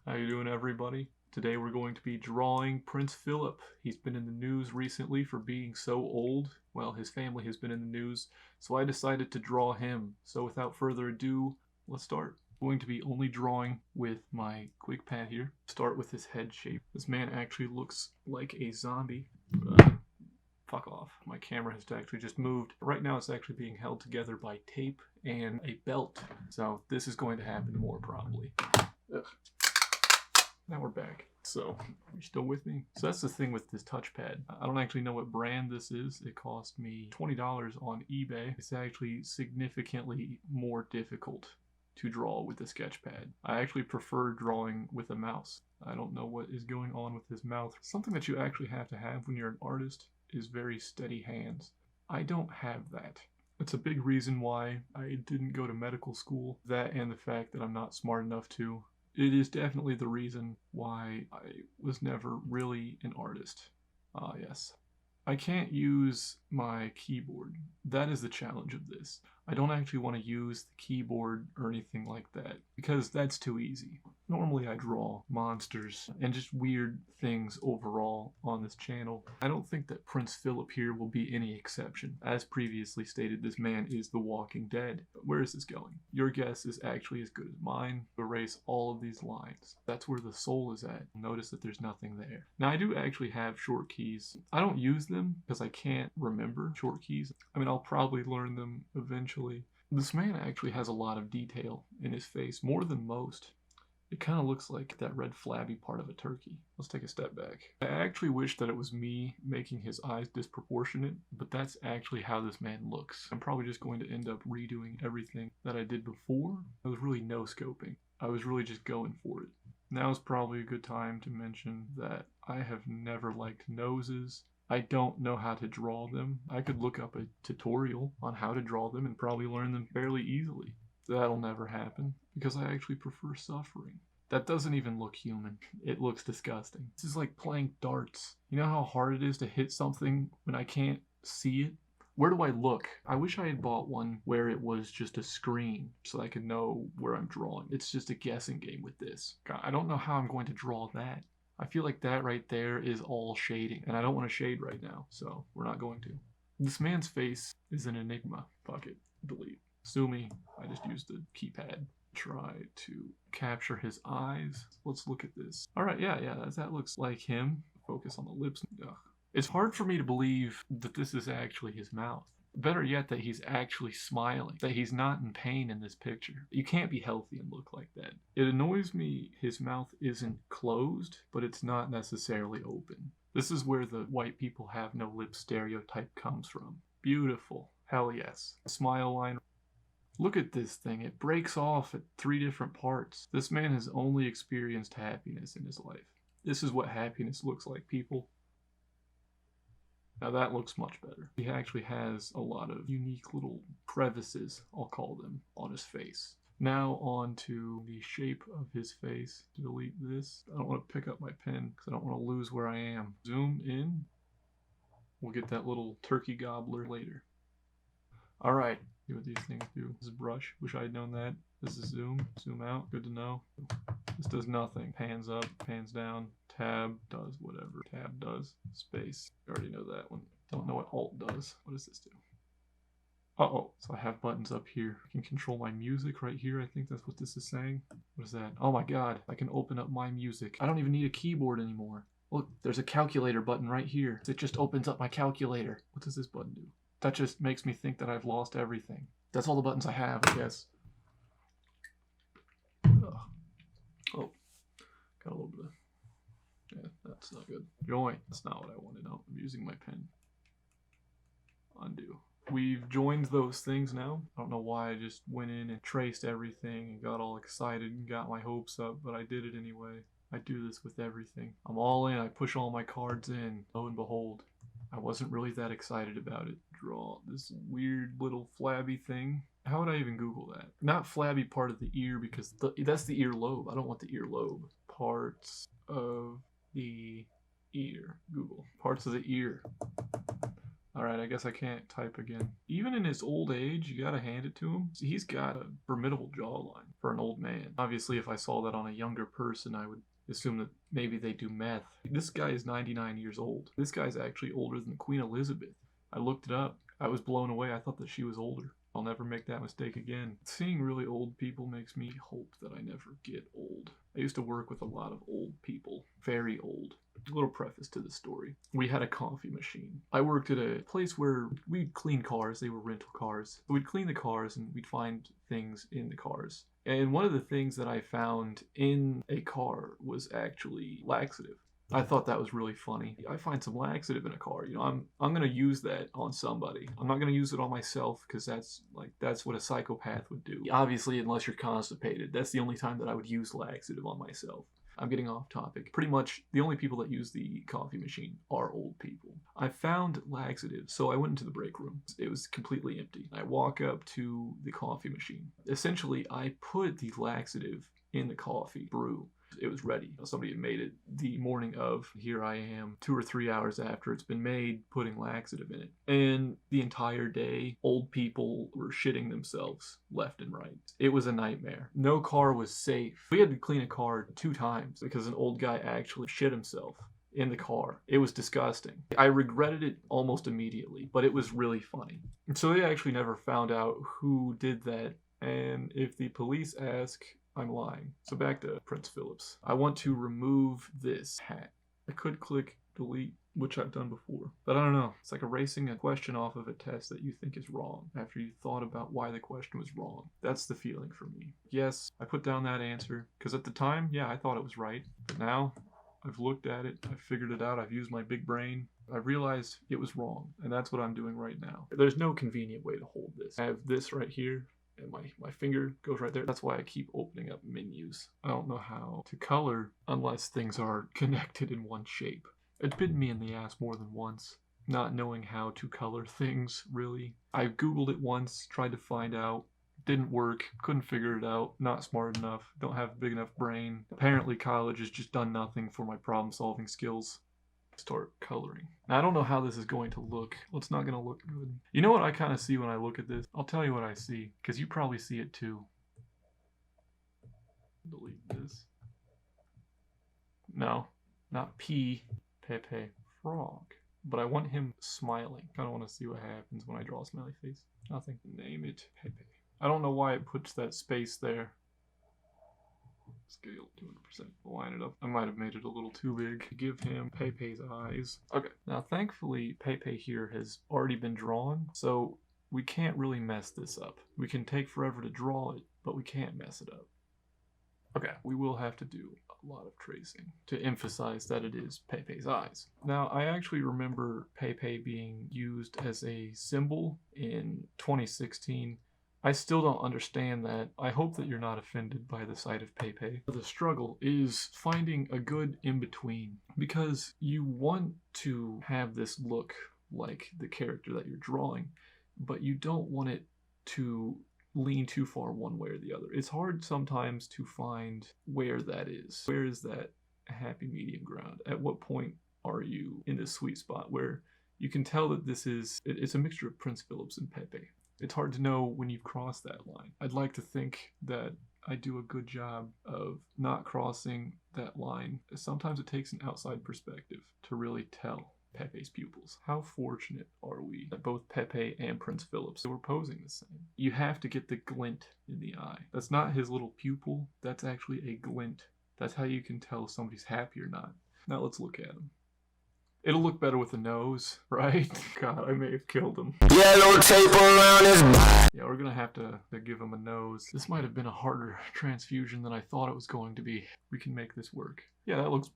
How you doing, everybody? Today we're going to be drawing Prince Philip. He's been in the news recently for being so old. Well, his family has been in the news, so I decided to draw him. So without further ado, let's start. I'm going to be only drawing with my quick pad here. Start with his head shape. This man actually looks like a zombie. Fuck off. My camera has actually just moved. Right now it's actually being held together by tape and a belt. So this is going to happen more probably. Ugh. Now we're back. So, are you still with me? So that's the thing with this touchpad. I don't actually know what brand this is. It cost me $20 on eBay. It's actually significantly more difficult to draw with the sketchpad. I actually prefer drawing with a mouse. I don't know what is going on with his mouth. Something that you actually have to have when you're an artist is very steady hands. I don't have that. It's a big reason why I didn't go to medical school. That and the fact that I'm not smart enough to. It is definitely the reason why I was never really an artist. Yes. I can't use my keyboard. That is the challenge of this. I don't actually want to use the keyboard or anything like that because that's too easy. Normally I draw monsters and just weird things overall on this channel. I don't think that Prince Philip here will be any exception. As previously stated, this man is the Walking Dead. Where is this going? Your guess is actually as good as mine. Erase all of these lines. That's where the soul is at. Notice that there's nothing there. Now I do actually have short keys. I don't use them because I can't remember short keys. I mean, I'll probably learn them eventually. This man actually has a lot of detail in his face, more than most. It kind of looks like that red flabby part of a turkey. Let's take a step back. I actually wish that it was me making his eyes disproportionate, but that's actually how this man looks. I'm probably just going to end up redoing everything that I did before. I was really no-scoping. I was really just going for it. Now is probably a good time to mention that I have never liked noses. I don't know how to draw them. I could look up a tutorial on how to draw them and probably learn them fairly easily. That'll never happen because I actually prefer suffering. That doesn't even look human. It looks disgusting. This is like playing darts. You know how hard it is to hit something when I can't see it? Where do I look? I wish I had bought one where it was just a screen so I could know where I'm drawing. It's just a guessing game with this. God, I don't know how I'm going to draw that. I feel like that right there is all shading, and I don't want to shade right now, so we're not going to. This man's face is an enigma. Fuck it. Delete. Sue me. I just used the keypad. Try to capture his eyes. Let's look at this. Alright, yeah, that looks like him. Focus on the lips. Ugh. It's hard for me to believe that this is actually his mouth. Better yet, that he's actually smiling, that he's not in pain in this picture. You can't be healthy and look like that. It annoys me his mouth isn't closed, but it's not necessarily open. This is where the white people have no lips stereotype comes from. Beautiful. Hell yes. Smile line. Look at this thing. It breaks off at 3 different parts. This man has only experienced happiness in his life. This is what happiness looks like, people. Now that looks much better. He actually has a lot of unique little crevices, I'll call them, on his face. Now on to the shape of his face. Delete this. I don't want to pick up my pen because I don't want to lose where I am. Zoom in. We'll get that little turkey gobbler later. Alright, see what these things do. This is brush. Wish I had known that. This is zoom. Zoom out. Good to know. This does nothing. Pans up, pans down. Tab does whatever tab does. Space. You already know that one. Don't know what alt does. What does this do? Uh-oh. So I have buttons up here. I can control my music right here. I think that's what this is saying. What is that? Oh my god. I can open up my music. I don't even need a keyboard anymore. Look, there's a calculator button right here. It just opens up my calculator. What does this button do? That just makes me think that I've lost everything. That's all the buttons I have, I guess. Oh, got a little bit of... Yeah, that's not good. Join. That's not what I wanted. No, I'm using my pen. Undo. We've joined those things now. I don't know why I just went in and traced everything and got all excited and got my hopes up, but I did it anyway. I do this with everything. I'm all in. I push all my cards in. Lo and behold, I wasn't really that excited about it. Draw this weird little flabby thing. How would I even Google that? Not flabby part of the ear because that's the ear lobe. I don't want the ear lobe. Parts of the ear. Google. Parts of the ear. Alright, I guess I can't type again. Even in his old age, you gotta hand it to him. He's got a formidable jawline for an old man. Obviously, if I saw that on a younger person, I would assume that maybe they do meth. This guy is 99 years old. This guy's actually older than Queen Elizabeth. I looked it up. I was blown away. I thought that she was older. I'll never make that mistake again. Seeing really old people makes me hope that I never get old. I used to work with a lot of old people. Very old. A little preface to the story. We had a coffee machine. I worked at a place where we'd clean cars. They were rental cars. We'd clean the cars and we'd find things in the cars. And one of the things that I found in a car was actually laxative. I thought that was really funny. I find some laxative in a car. You know, I'm gonna use that on somebody. I'm not gonna use it on myself because that's what a psychopath would do. Obviously, unless you're constipated, that's the only time that I would use laxative on myself. I'm getting off topic. Pretty much the only people that use the coffee machine are old people. I found laxative, so I went into the break room. It was completely empty. I walk up to the coffee machine. Essentially, I put the laxative in the coffee brew. It was ready. Somebody had made it the morning of. Here I am 2 or 3 hours after it's been made, putting laxative in it. And the entire day, old people were shitting themselves left and right. It was a nightmare. No car was safe. We had to clean a car 2 times because an old guy actually shit himself in the car. It was disgusting. I regretted it almost immediately, but it was really funny. So they actually never found out who did that. And if the police ask, I'm lying. So back to Prince Philip's. I want to remove this hat. I could click delete, which I've done before, but I don't know. It's like erasing a question off of a test that you think is wrong after you thought about why the question was wrong. That's the feeling for me. Yes, I put down that answer because at the time, yeah, I thought it was right. But now I've looked at it, I've figured it out, I've used my big brain. I realized it was wrong, and that's what I'm doing right now. There's no convenient way to hold this. I have this right here. And my finger goes right there. That's why I keep opening up menus. I don't know how to color unless things are connected in one shape. It's bitten me in the ass more than once, not knowing how to color things, really. I Googled it once, tried to find out. Didn't work, couldn't figure it out, not smart enough, don't have a big enough brain. Apparently college has just done nothing for my problem-solving skills. Start coloring. Now, I don't know how this is going to look. Well, it's not going to look good. You know what I kind of see when I look at this? I'll tell you what I see, because you probably see it too. Delete this. No, not PePe, frog. But I want him smiling. I kind of want to see what happens when I draw a smiley face. Nothing. Name it PePe. I don't know why it puts that space there. Scale 200%. Line it up. I might have made it a little too big. Give him PePe's eyes. Okay. Now, thankfully, PePe here has already been drawn, so we can't really mess this up. We can take forever to draw it, but we can't mess it up. Okay. We will have to do a lot of tracing to emphasize that it is PePe's eyes. Now, I actually remember PePe being used as a symbol in 2016. I still don't understand that. I hope that you're not offended by the sight of PePe. The struggle is finding a good in-between because you want to have this look like the character that you're drawing, but you don't want it to lean too far one way or the other. It's hard sometimes to find where that is. Where is that happy medium ground? At what point are you in this sweet spot where you can tell that it's a mixture of Prince Philip's and PePe? It's hard to know when you've crossed that line. I'd like to think that I do a good job of not crossing that line. Sometimes it takes an outside perspective to really tell PePe's pupils. How fortunate are we that both PePe and Prince Philip's were posing the same? You have to get the glint in the eye. That's not his little pupil. That's actually a glint. That's how you can tell if somebody's happy or not. Now let's look at him. It'll look better with a nose, right? God, I may have killed him. Yellow tape around his body. Yeah, we're gonna have to give him a nose. This might have been a harder transfusion than I thought it was going to be. We can make this work. Yeah, that looks,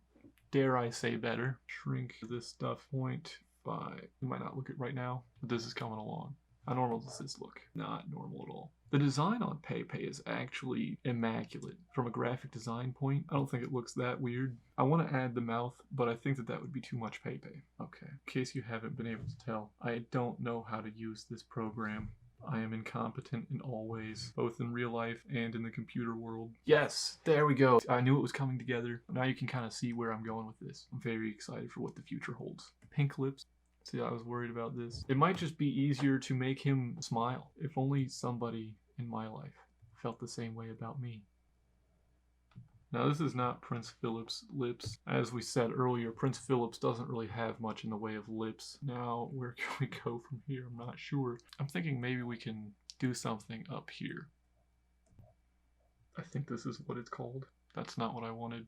dare I say, better. Shrink this stuff 0.5. You might not look it right now, but this is coming along. How normal does this look? Not normal at all. The design on PePe is actually immaculate. From a graphic design point, I don't think it looks that weird. I want to add the mouth, but I think that would be too much PePe. Okay, in case you haven't been able to tell, I don't know how to use this program. I am incompetent in all ways, both in real life and in the computer world. Yes, there we go. I knew it was coming together. Now you can kind of see where I'm going with this. I'm very excited for what the future holds. Pink lips. See, I was worried about this. It might just be easier to make him smile. If only somebody in my life felt the same way about me. Now, this is not Prince Philip's lips. As we said earlier, Prince Philip's doesn't really have much in the way of lips. Now, where can we go from here? I'm not sure. I'm thinking maybe we can do something up here. I think this is what it's called. That's not what I wanted.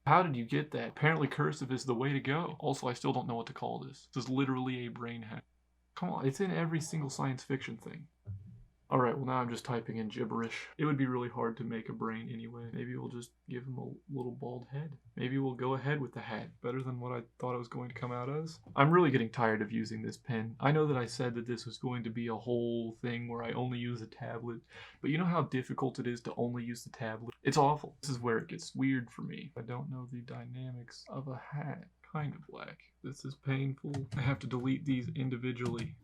How did you get that? Apparently cursive is the way to go. Also, I still don't know what to call this. This is literally a brain hack. Come on, it's in every single science fiction thing. Alright, well now I'm just typing in gibberish. It would be really hard to make a brain anyway. Maybe we'll just give him a little bald head. Maybe we'll go ahead with the hat. Better than what I thought it was going to come out as. I'm really getting tired of using this pen. I know that I said that this was going to be a whole thing where I only use a tablet, but you know how difficult it is to only use the tablet? It's awful. This is where it gets weird for me. I don't know the dynamics of a hat. Kind of black. This is painful. I have to delete these individually.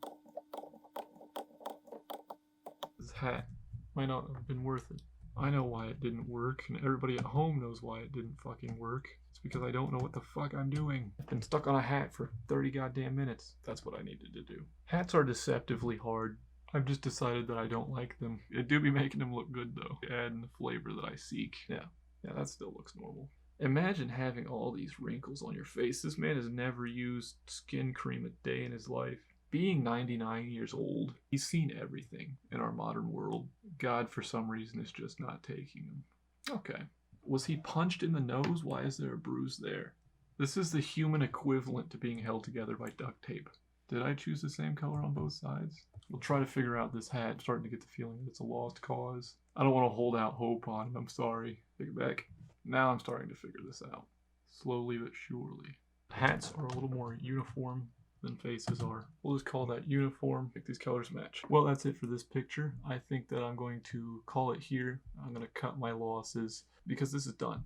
This hat might not have been worth it. I know why it didn't work, and everybody at home knows why it didn't fucking work. It's because I don't know what the fuck I'm doing. I've been stuck on a hat for 30 goddamn minutes. That's what I needed to do. Hats are deceptively hard. I've just decided that I don't like them. It do be making them look good though. Adding the flavor that I seek. Yeah, that still looks normal. Imagine having all these wrinkles on your face. This man has never used skin cream a day in his life. Being 99 years old, he's seen everything in our modern world. God, for some reason, is just not taking him. Okay. Was he punched in the nose? Why is there a bruise there? This is the human equivalent to being held together by duct tape. Did I choose the same color on both sides? We'll try to figure out this hat. I'm starting to get the feeling that it's a lost cause. I don't want to hold out hope on him. I'm sorry. Take it back. Now I'm starting to figure this out. Slowly but surely. Hats are a little more uniform than faces are. We'll just call that uniform. Make these colors match. Well, that's it for this picture. I think that I'm going to call it here. I'm going to cut my losses because this is done.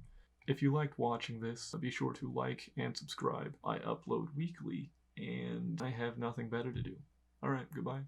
If you liked watching this, be sure to like and subscribe. I upload weekly and I have nothing better to do. Alright, goodbye.